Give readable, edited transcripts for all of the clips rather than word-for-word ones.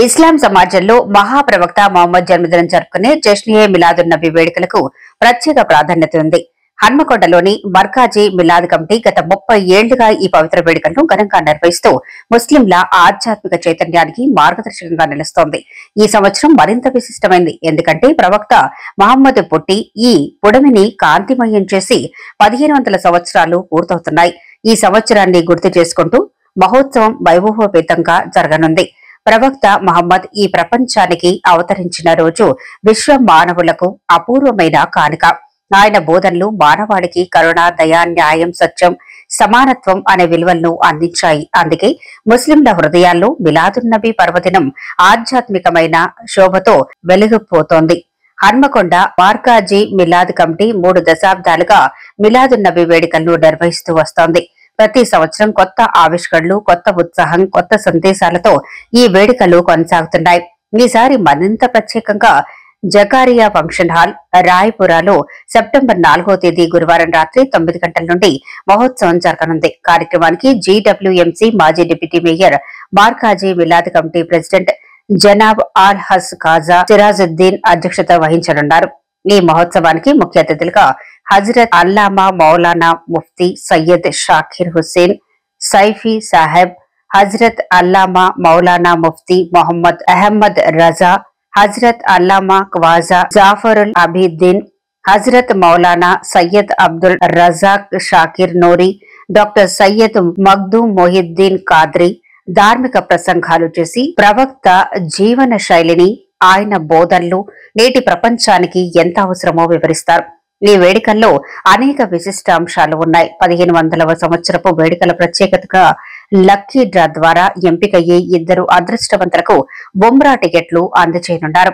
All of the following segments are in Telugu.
ఇస్లాం సమాజంలో మహాప్రవక్త మొహమ్మద్ జన్మదినం జరుపుకునే జష్నే మిలాదున్ నబీ వేడుకలకు ప్రత్యేక ప్రాధాన్యత ఉంది. హన్మకొండలోని మర్కాజీ మిలాద్ కమిటీ గత 30 ఏళ్లుగా ఈ పవిత్ర వేడుకలను ఘనంగా నిర్వహిస్తూ ముస్లింల ఆధ్యాత్మిక చైతన్యానికి మార్గదర్శకంగా నిలుస్తోంది. ఈ సంవత్సరం మరింత విశిష్టమైంది. ఎందుకంటే ప్రవక్త మహమ్మద్ పుట్టి ఈ పుడమిని కాంతిమయం చేసి 1500 సంవత్సరాలు పూర్తవుతున్నాయి. ఈ సంవత్సరాన్ని గుర్తు చేసుకుంటూ మహోత్సవం వైభవోపేతంగా జరగనుంది. ప్రవక్త మహమ్మద్ ఈ ప్రపంచానికి అవతరించిన రోజు విశ్వ మానవులకు అపూర్వమైన కానుక. ఆయన బోధనలు మానవాళికి కరుణ, దయ, న్యాయం, సత్యం, సమానత్వం అనే విలువలను అందించాయి. అందుకే ముస్లింల హృదయాల్లో మిలాదున్ నబీ పర్వదినం ఆధ్యాత్మికమైన శోభతో వెలుగుపోతోంది. హన్మకొండ మార్కాజీ మిలాద్ కమిటీ 3 దశాబ్దాలుగా మిలాదున్ నబీ వేడుకలను నిర్వహిస్తూ వస్తోంది. ప్రతి సంవత్సరం కొత్త ఆవిష్కరణలు, కొత్త ఉత్సాహం, కొత్త సందేశాలతో ఈ వేడుకలు కొనసాగుతున్నాయి. ఈసారి మరింత ప్రత్యేకంగా జకారియా ఫంక్షన్ హాల్, రాయ్పురాలో సెప్టెంబర్ 4వ తేదీ గురువారం రాత్రి 9 గంటల నుండి మహోత్సవం జరగనుంది. కార్యక్రమానికి జీడబ్ల్యూఎంసీ మాజీ deputy mayor, Markazi Milad committee president జనాబ్ ఆల్ హస్ ఖాజా సిరాజుద్దీన్ అధ్యక్షత వహించనున్నారు. ఈ మహోత్సవానికి ముఖ్య అతిథులుగా హజరత్ అల్లామా మౌలానా ముఫ్తీ సయ్యద్ షాకిర్ హుస్సేన్ సైఫీ సాహెబ్, హజరత్ అల్లామా మౌలానా ముఫ్తీ మొహమ్మద్ అహ్మద్ రజా, హజరత్ అల్లామా ఖ్వాజా జాఫరుల్ అబీద్దీన్, హజరత్ మౌలానా సయ్యద్ అబ్దుల్ రజాక్ షాకిర్ నూరి, డాక్టర్ సయ్యద్ మగ్దూమ్ మొహిద్దీన్ కాద్రీ ధార్మిక ప్రసంగాలు చేసి ప్రవక్త జీవన శైలిని, ఆయన బోధనలు నేటి ప్రపంచానికి ఎంత అవసరమో వివరిస్తారు. ఈ వేడుకల్లో అనేక విశిష్ట అంశాలు ఉన్నాయి. 1500వ సంవత్సరపు వేడుకల ప్రత్యేకతగా లక్కీ డ్రా ద్వారా ఎంపికయ్యే 2 అదృష్టవంతులకు బుమ్రా టికెట్లు అందజేయనున్నారు.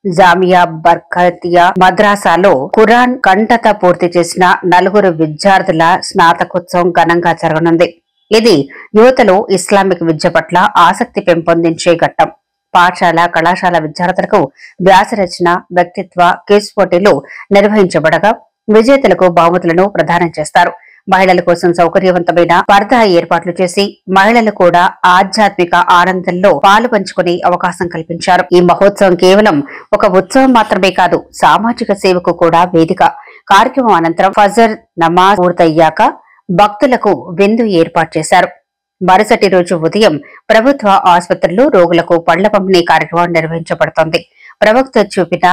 జామియా బర్కతియా మద్రాసాలో ఖురాన్ కంఠత పూర్తి చేసిన 4 విద్యార్థుల స్నాతకోత్సవం ఘనంగా జరగనుంది. ఇది యువతలో ఇస్లామిక్ విద్య పట్ల ఆసక్తి పెంపొందించే ఘట్టం. పాఠశాల, కళాశాల విద్యార్థులకు వ్యాసరచన, వ్యక్తిత్వ క్విజ్ పోటీలు నిర్వహించబడగా విజేతలకు బహుమతులను ప్రదానం చేస్తారు. మహిళల కోసం సౌకర్యవంతమైన పర్దా ఏర్పాట్లు చేసి మహిళలు కూడా ఆధ్యాత్మిక ఆనందంలో పాలు పంచుకునే అవకాశం కల్పించారు. ఈ మహోత్సవం కేవలం ఒక ఉత్సవం మాత్రమే కాదు, సామాజిక సేవకు కూడా వేదిక. కార్యక్రమం అనంతరం ఫజర్ నమాజ్ పూర్తయ్యాక భక్తులకు విందు ఏర్పాటు చేశారు. మరుసటి రోజు ఉదయం ప్రభుత్వ ఆసుపత్రుల్లో రోగులకు పళ్ల పంపిణీ కార్యక్రమం నిర్వహించబడుతోంది. ప్రవక్త చూపిన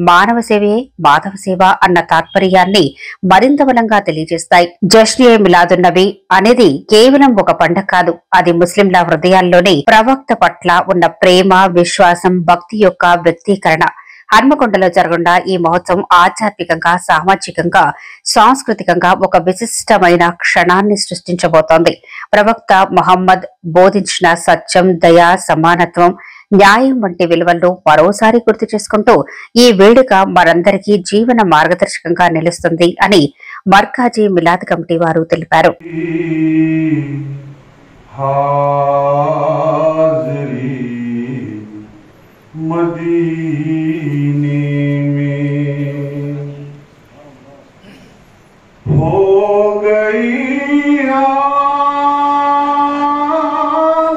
మానవ సేవే మాధవ సేవ అన్న తాత్పర్యాన్ని మరింత బలంగా తెలియజేస్తాయి. జష్నే మిలాదున్ నబీ అనేది కేవలం ఒక పండగ కాదు, అది ముస్లింల హృదయాల్లోనే ప్రవక్త పట్ల ఉన్న ప్రేమ, విశ్వాసం, భక్తి యొక్క వ్యక్తీకరణ. హన్మకొండలో జరగనున్న ఈ మహోత్సవం ఆధ్యాత్మికంగా, సామాజికంగా, సాంస్కృతికంగా ఒక విశిష్టమైన క్షణాన్ని సృష్టించబోతోంది. ప్రవక్త మహమ్మద్ బోధించిన సత్యం, దయ, సమానత్వం, న్యాయం వంటి విలువలను మరోసారి గుర్తు చేసుకుంటూ ఈ వేడుక మనందరికీ జీవన మార్గదర్శకంగా నిలుస్తుంది అని మర్కాజీ మిలాద్ కమిటీ వారు తెలిపారు. मदीने में हो गई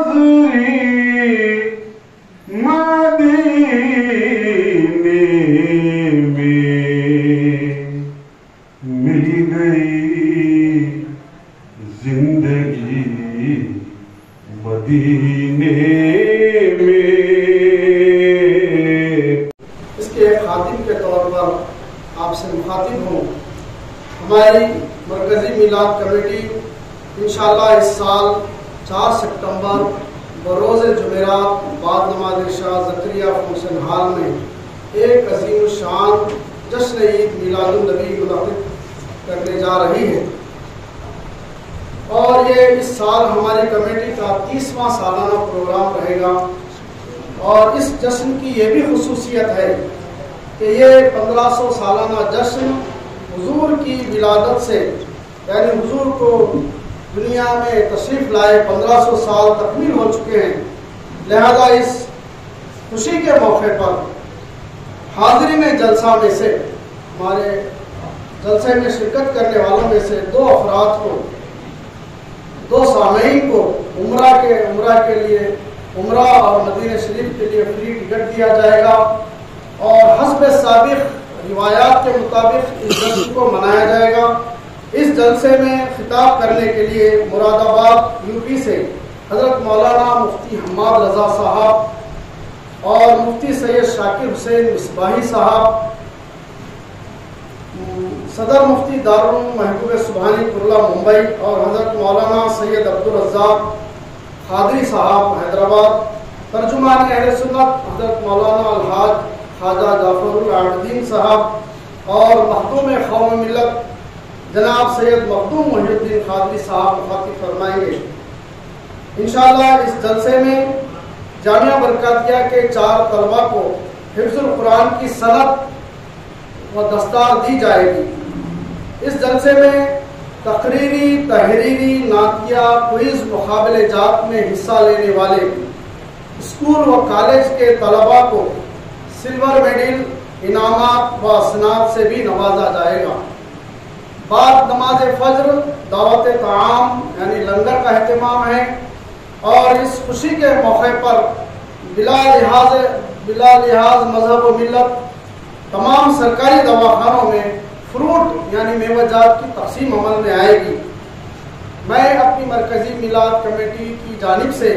हाज़री, मदीने में मिल गई जिंदगी मदीने में। खातिब के तौर पर आपसे मुखातिब हूँ। हमारी मरकजी मिलाद कमेटी इंशाअल्लाह इस साल 4 सितंबर बरोज़ जुमेरात बाद नमाज इशा ज़करिया फंक्शन हॉल में एक अजीम शान जश्न ईद मिलादुन नबी मुनक़िद करने जा रही है और ये इस साल हमारी कमेटी का 30वां सालाना प्रोग्राम रहेगा। और इस जश्न की ये भी खुसूसियत है कि ये 1500 सालाना जश्न हुजूर की विलादत से, यानी हुजूर को दुनिया में तशरीफ़ लाए 1500 साल तकमील हो चुके हैं। लिहाजा इस खुशी के मौके पर हाज़िरी में जलसा में से, हमारे जलसे में शिरकत करने वालों में से 2 अफराद को, 2 सामईन को उम्रा के लिए उम्रा और मदीना शरीफ के लिए फ्री टिकट दिया जाएगा और हस्ब साबिक़ रिवायात के मुताबिक इस जलसे को मनाया जाएगा। इस जलसे में खिताब करने के लिए मुरादाबाद यूपी से हज़रत मौलाना मुफ्ती हम्माद रज़ा साहब और मुफ्ती सैयद शाकिर हुसैन मिसबाही साहब, सदर मुफ्ती दारुल महबूब सुबहानी कुर्ला मुंबई और हज़रत मौलाना सैयद अब्दुल रज़्ज़ाक खादरी साहब हैदराबाद, तर्जुमान अहले सुन्नत हज़रत मौलाना अलहाज ख्वाजा जाफरुल आबिदीन साहब और मखदूम कौम मिल्लत जनाब सैयद मखदूम मोहिउद्दीन खादरी साहब मुखातिब फरमाएंगे। इंशाअल्लाह इस जलसे में जामिया बरकातिया के 4 तलबा को हिफ्ज़ुल कुरान की सनद व दस्तार दी जाएगी। इस जलसे में तकरीरी, तहरीरी, नातिया, क्विज मुकाबले जात में हिस्सा लेने वाले स्कूल व कॉलेज के तलबा को सिल्वर मेडल, इनामात व सनात से भी नवाजा जाएगा। बाद नमाज फज्र दावत ताम यानी लंगर का अहतमाम है और इस खुशी के मौके पर बिला लिहाज मजहब व मिल्लत तमाम सरकारी दवाखानों में फ्रूट यानी मेवाजात की तकसीम अमल में आएगी। मैं अपनी मरकज़ी मिलाद कमेटी की जानिब से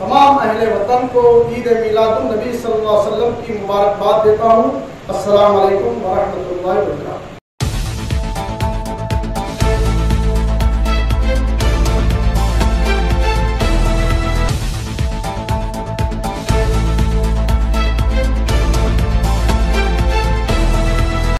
तमाम अहले वतन को ईद मिलादुन नबी सल्लल्लाहु अलैहि वसल्लम की मुबारकबाद देता हूँ। अस्सलाम वालेकुम व रहमतुल्लाहि व बरकातहू।